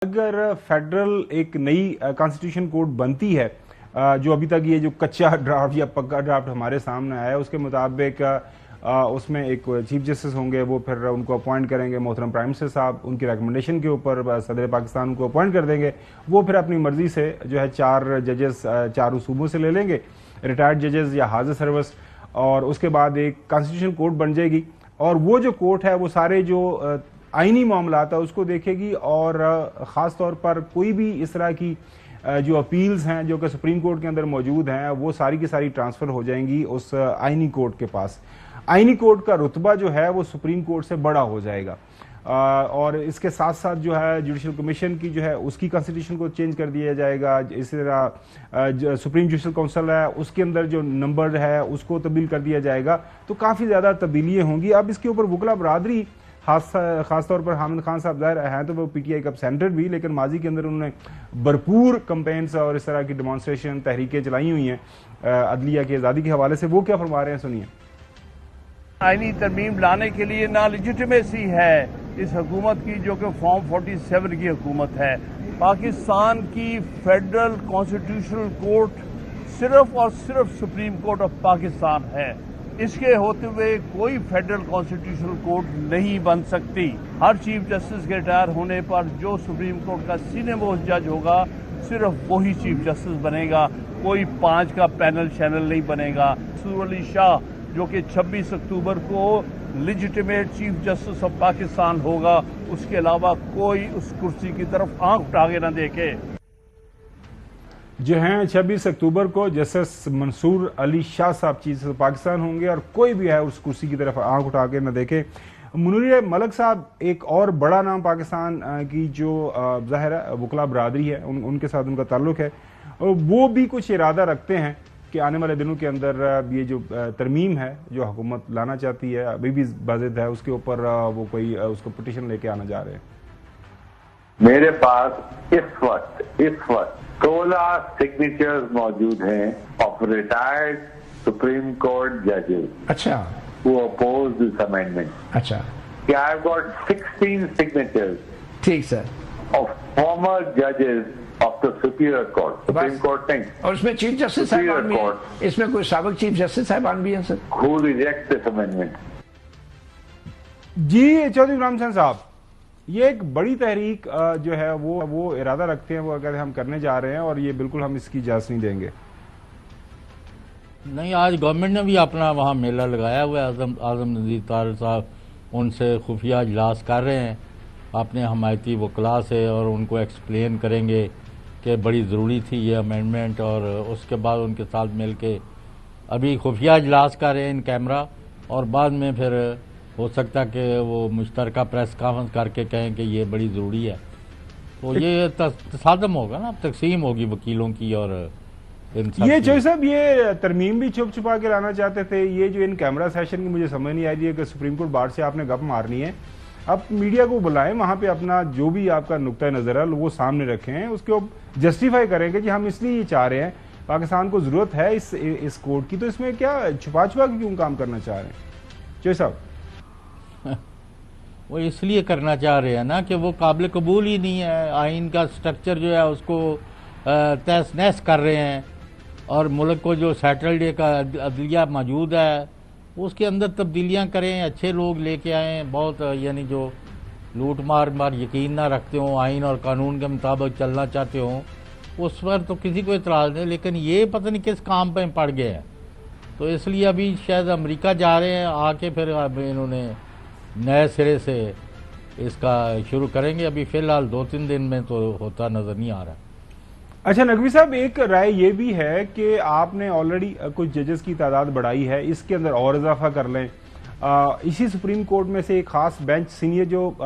अगर फेडरल एक नई कॉन्स्टिट्यूशन कोड बनती है, जो अभी तक ये जो कच्चा ड्राफ्ट या पक्का ड्राफ्ट हमारे सामने आया है उसके मुताबिक उसमें एक चीफ जस्टिस होंगे, वो फिर उनको अपॉइंट करेंगे मोहतरम प्राइम मिनिस्टर साहब, उनकी रिकमेंडेशन के ऊपर सदर पाकिस्तान उनको अपॉइंट कर देंगे। वो फिर अपनी मर्जी से जो है 4 जजेस 4 सूबों से ले लेंगे, रिटायर्ड जजेस या हाजिर सर्विस, और उसके बाद एक कॉन्स्टिट्यूशन कोर्ट बन जाएगी। और वो जो कोर्ट है वो सारे जो आईनी मामलात है उसको देखेगी, और ख़ास तौर पर कोई भी इस तरह की जो अपील्स हैं जो कि सुप्रीम कोर्ट के अंदर मौजूद हैं वो सारी की सारी ट्रांसफ़र हो जाएंगी उस आईनी कोर्ट के पास। आईनी कोर्ट का रुतबा जो है वो सुप्रीम कोर्ट से बड़ा हो जाएगा, और इसके साथ साथ जो है जुडिशल कमीशन की जो है उसकी कॉन्स्टिट्यूशन को चेंज कर दिया जाएगा। इसी तरह सुप्रीम जुडिशल काउंसिल है उसके अंदर जो नंबर है उसको तब्दील कर दिया जाएगा। तो काफ़ी ज़्यादा तब्दीलियाँ होंगी। अब इसके ऊपर वकला बरादरी खास तौर पर हामिद खान साहब ज़ाहिर हैं तो वो पीटीआई का सेंटर भी, लेकिन माजी के अंदर उन्होंने भरपूर कंपेन्स और इस तरह की डेमॉन्स्ट्रेशन तहरीकें चलाई हुई हैं अदलिया की आज़ादी के हवाले से। वो क्या फरमा रहे हैं, सुनिए। आईनी तरमीम लाने के लिए ना लेजिटिमेसी है इस हुकूमत की, जो कि फॉर्म 47 की हुकूमत है। पाकिस्तान की फेडरल कॉन्स्टिट्यूशनल कोर्ट सिर्फ और सिर्फ सुप्रीम कोर्ट ऑफ पाकिस्तान है। इसके होते हुए कोई फेडरल कॉन्स्टिट्यूशनल कोर्ट नहीं बन सकती। हर चीफ जस्टिस के रिटायर होने पर जो सुप्रीम कोर्ट का सीनियर मोस्ट जज होगा सिर्फ वही चीफ जस्टिस बनेगा, कोई 5 का पैनल शैनल नहीं बनेगा। मंसूर अली शाह जो कि 26 अक्टूबर को legitimate chief justice of Pakistan होगा, उसके अलावा कोई उस कुर्सी की तरफ आंख उठा के न देखे। जो हैं 26 अक्टूबर को जस्टिस मंसूर अली शाह साहब चीफ जस्टिस पाकिस्तान होंगे, और कोई भी है उस कुर्सी की तरफ आंख उठा के न देखे। मुनीर मलिक साहब एक और बड़ा नाम पाकिस्तान की जो ज़ाहिर है वकला बरादरी है उनके साथ उनका ताल्लुक है, और वो भी कुछ इरादा रखते हैं कि आने वाले दिनों के अंदर ये जो तरमीम है जो हुकूमत लाना चाहती है अभी भी वाजिद है, उसके ऊपर वो कोई उसको पिटीशन लेके आना जा रहे हैं। मेरे पास इस वक्त 16 सिग्नेचर्स मौजूद हैं ऑफ रिटायर्ड सुप्रीम कोर्ट जजेस। अच्छा। who oppose this amendment. अच्छा। I've got 16 signatures. ठीक sir. of former judges of the Superior Court, Supreme Court नहीं, और इसमें चीफ जस्टिस साहबान भी हैं, इसमें कोई साबिक चीफ जस्टिस साहबान भी हैं sir. who reject this amendment. जी चौधरी इमरान हुसैन साहब, ये एक बड़ी तहरीक जो है वो इरादा रखते हैं, वो अगर हम करने जा रहे हैं, और ये बिल्कुल हम इसकी इजाजत नहीं देंगे। नहीं, आज गवर्नमेंट ने भी अपना वहाँ मेला लगाया हुआ है। आजम नज़ीर तारड़ साहब उनसे खुफिया इजलास कर रहे हैं अपने हमायती वकला से, और उनको एक्सप्लेन करेंगे कि बड़ी ज़रूरी थी ये अमेंडमेंट, और उसके बाद उनके साथ मिल के अभी खुफिया इजलास कर रहे हैं इन कैमरा, और बाद में फिर हो सकता कि वो मुश्तरका प्रेस कॉन्फ्रेंस करके कहें कि ये बड़ी ज़रूरी है। तो ये तसादम होगा ना, तकसीम होगी वकीलों की। और ये जो साहब ये तरमीम भी छुप छुपा के लाना चाहते थे, ये जो इन कैमरा सेशन की मुझे समझ नहीं आ रही है कि सुप्रीम कोर्ट बार से आपने गप मारनी है, आप मीडिया को बुलाएं, वहां पे अपना जो भी आपका नुक्ता नजर है वो सामने रखें, उसके ऊपर जस्टिफाई करेंगे कि हम इसलिए ये चाह रहे हैं, पाकिस्तान को जरूरत है इस कोर्ट की, तो इसमें क्या छुपा छुपा के क्यों काम करना चाह रहे हैं जो साहब? वो इसलिए करना चाह रहे हैं ना कि वो काबिल कबूल ही नहीं है। आइन का स्ट्रक्चर जो है उसको तहस नहस कर रहे हैं, और मुल्क को जो सेटल्ड एक अदलिया मौजूद है उसके अंदर तब्दीलियां करें, अच्छे लोग लेके आएँ, बहुत यानी जो लूट मार यकीन ना रखते हों, आइन और कानून के मुताबिक चलना चाहते हों, उस पर तो किसी को इतराज़ नहीं। लेकिन ये पता नहीं किस काम पे पड़ गए हैं, तो इसलिए अभी शायद अमेरिका जा रहे हैं, आके फिर इन्होंने नए सिरे से इसका शुरू करेंगे। अभी फ़िलहाल 2-3 दिन में तो होता नज़र नहीं आ रहा। अच्छा नकवी साहब, एक राय ये भी है कि आपने ऑलरेडी कुछ जजेस की तादाद बढ़ाई है, इसके अंदर और इजाफा कर लें। इसी सुप्रीम कोर्ट में से एक खास बेंच सीनियर जो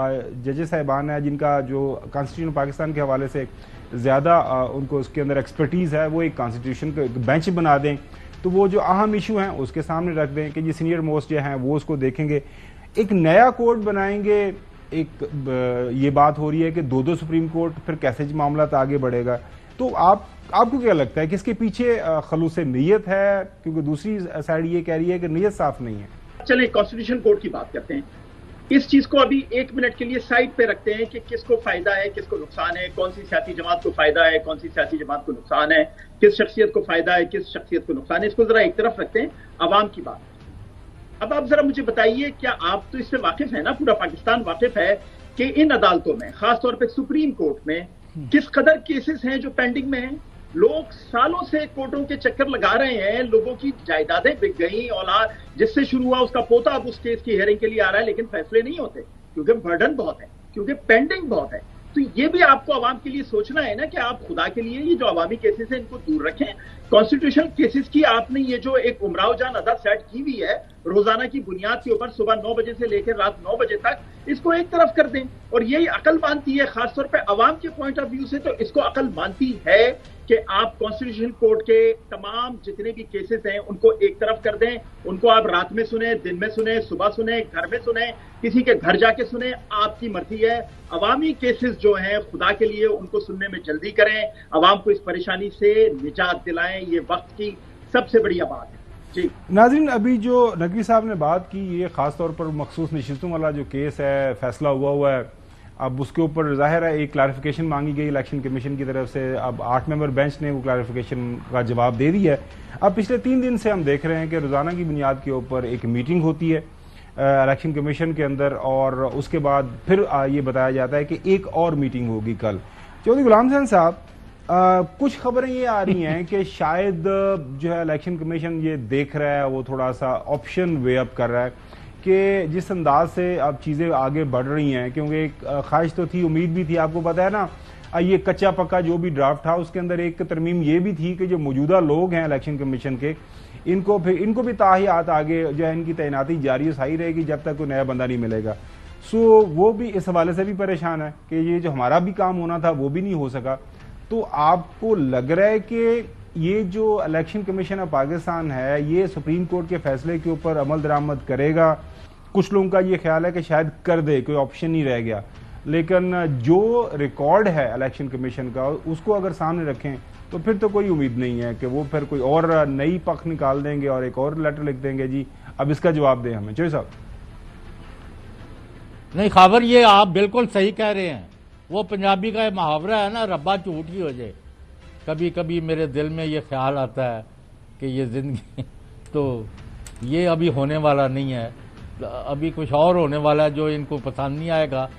जजेस साहिबान हैं जिनका जो कॉन्स्टिट्यूशन पाकिस्तान के हवाले से ज़्यादा उनको उसके अंदर एक्सपर्टीज़ है, वो एक कॉन्स्टिट्यूशन का बेंच बना दें, तो वो जो अहम इशू हैं उसके सामने रख दें कि जी सीनियर मोस्ट जो हैं वो उसको देखेंगे। एक नया कोर्ट बनाएंगे, एक ये बात हो रही है कि 2-2 सुप्रीम कोर्ट, फिर कैसे मामला आगे बढ़ेगा। तो आपको क्या लगता है कि इसके पीछे खलूस नीयत है? क्योंकि दूसरी साइड ये कह रही है कि नीयत साफ नहीं है। चलिए कॉन्स्टिट्यूशन कोर्ट की बात करते हैं। اس چیز کو ابھی 1 منٹ کے لیے سائڈ پہ رکھتے ہیں کہ کس کو فائدہ ہے، کس کو نقصان ہے، کون سی سیاسی جماعت کو فائدہ ہے، کون سی سیاسی جماعت کو نقصان ہے، کس شخصیت کو فائدہ ہے، کس شخصیت کو نقصان ہے، اس کو ذرا ایک طرف رکھتے ہیں، عوام کی بات. اب آپ ذرا مجھے بتائیے، کیا آپ تو اس سے واقف ہیں نا، پورا پاکستان واقف ہے کہ ان عدالتوں میں، خاص طور پہ سپریم کورٹ میں، کس قدر کیسز ہیں جو پینڈنگ میں ہیں. لوگ سالوں سے کورٹوں کے چکر لگا رہے ہیں، لوگوں کی جائیدادیں بک گئیں، اولاد جس سے شروع ہوا اس کا پوتا اب اس کیس کی ہیئرنگ کے لیے آ رہا ہے، لیکن فیصلے نہیں ہوتے کیونکہ برڈن بہت ہے، کیونکہ پینڈنگ بہت ہے. تو یہ بھی آپ کو عوام کے لیے سوچنا ہے نا کہ آپ خدا کے لیے یہ جو عوامی کیسز ہیں ان کو دور رکھیں. کانسٹیٹیوشنل کیسز کی آپ نے یہ جو ایک امراؤ جان ادا سیٹ کی ہوئی ہے روزانہ کی بنیاد کے اوپر، صبح 9 بجے سے لے کے رات 9 بجے تک، اس کو ایک طرف کر دیں. اور یہی عقل مانتی ہے، خاص طور پہ عوام کے پوائنٹ آف ویو سے تو اس کو عقل مانتی ہے کہ آپ کانسٹیٹیوشن کورٹ کے تمام جتنے بھی کیسز ہیں ان کو ایک طرف کر دیں. ان کو آپ رات میں سنیں، دن میں سنیں، صبح سنیں، گھر میں سنیں، کسی کے گھر جا کے سنیں، آپ کی مرضی ہے. عوامی کیسز جو ہیں خدا کے لیے ان کو سننے میں جلدی کریں، عوام کو اس پریشانی سے نجات دلائیں. یہ وقت کی سب سے بڑی بات ہے. جی ناظرین، ابھی جو نقوی صاحب نے بات کی، یہ خاص طور پر مخصوص نشستوں والا جو کیس ہے، فیصلہ ہوا ہے، اب اس کے اوپر ظاہر ہے ایک کلیریفیکیشن مانگی گئی الیکشن کمیشن کی طرف سے. اب 8 ممبر بینچ نے وہ کلیریفیکیشن کا جواب دے دیا ہے. اب پچھلے 3 دن سے ہم دیکھ رہے ہیں کہ روزانہ کی بنیاد کے اوپر ایک میٹنگ ہوتی ہے الیکشن کمیشن کے اندر، اور اس کے بعد پھر یہ بتایا جاتا ہے کہ ایک اور میٹنگ ہوگی کل. چودھری غلام حسین صاحب، کچھ خبریں یہ آ رہی ہیں کہ شاید جو ہے الیکشن کمیشن یہ دیکھ رہا ہے، وہ تھوڑا سا آپشن وے اپ کر رہا ہے کہ جس انداز سے اب چیزیں آگے بڑھ رہی ہیں، کیونکہ ایک خواہش تو تھی، امید بھی تھی، آپ کو پتہ ہے نا، یہ کچا پکا جو بھی ڈرافٹ تھا اس کے اندر ایک ترمیم یہ بھی تھی کہ جو موجودہ لوگ ہیں الیکشن کمیشن کے، ان کو بھی تاحیات آگے جو ہے ان کی تعیناتی جاری صحیح رہے گی جب تک کوئی نیا بندہ نہیں ملے گا. سو وہ بھی اس حوالے سے بھی پریشان ہے کہ یہ جو ہمارا بھی کام ہونا تھا وہ بھی نہیں ہو سکا. تو آپ کو لگ رہا ہے کہ یہ جو الیکشن کمیشن آف پاکستان ہے یہ سپریم کورٹ کے فیصلے کے اوپر عمل درآمد کرے گا؟ کچھ لوگوں کا یہ خیال ہے کہ شاید کر دے، کوئی آپشن نہیں رہ گیا. لیکن جو ریکارڈ ہے الیکشن کمیشن کا اس کو اگر سامنے رکھیں تو پھر تو کوئی امید نہیں ہے کہ وہ پھر کوئی اور نئی پک نکال دیں گے اور ایک اور لیٹر لکھ دیں گے. جی اب اس کا جواب دیں ہمیں چوہدری صاحب. نہیں خبر، یہ آپ بالکل صحیح کہہ رہے ہیں. وہ پنجابی کا محاورہ ہے نا، ربا جھوٹ ہی ہو جائے. کبھی کبھی میرے دل میں یہ خیال آتا ہے کہ یہ زندگی تو یہ ابھی ہونے والا نہیں ہے، ابھی کچھ اور ہونے والا ہے جو ان کو پسند نہیں آئے گا.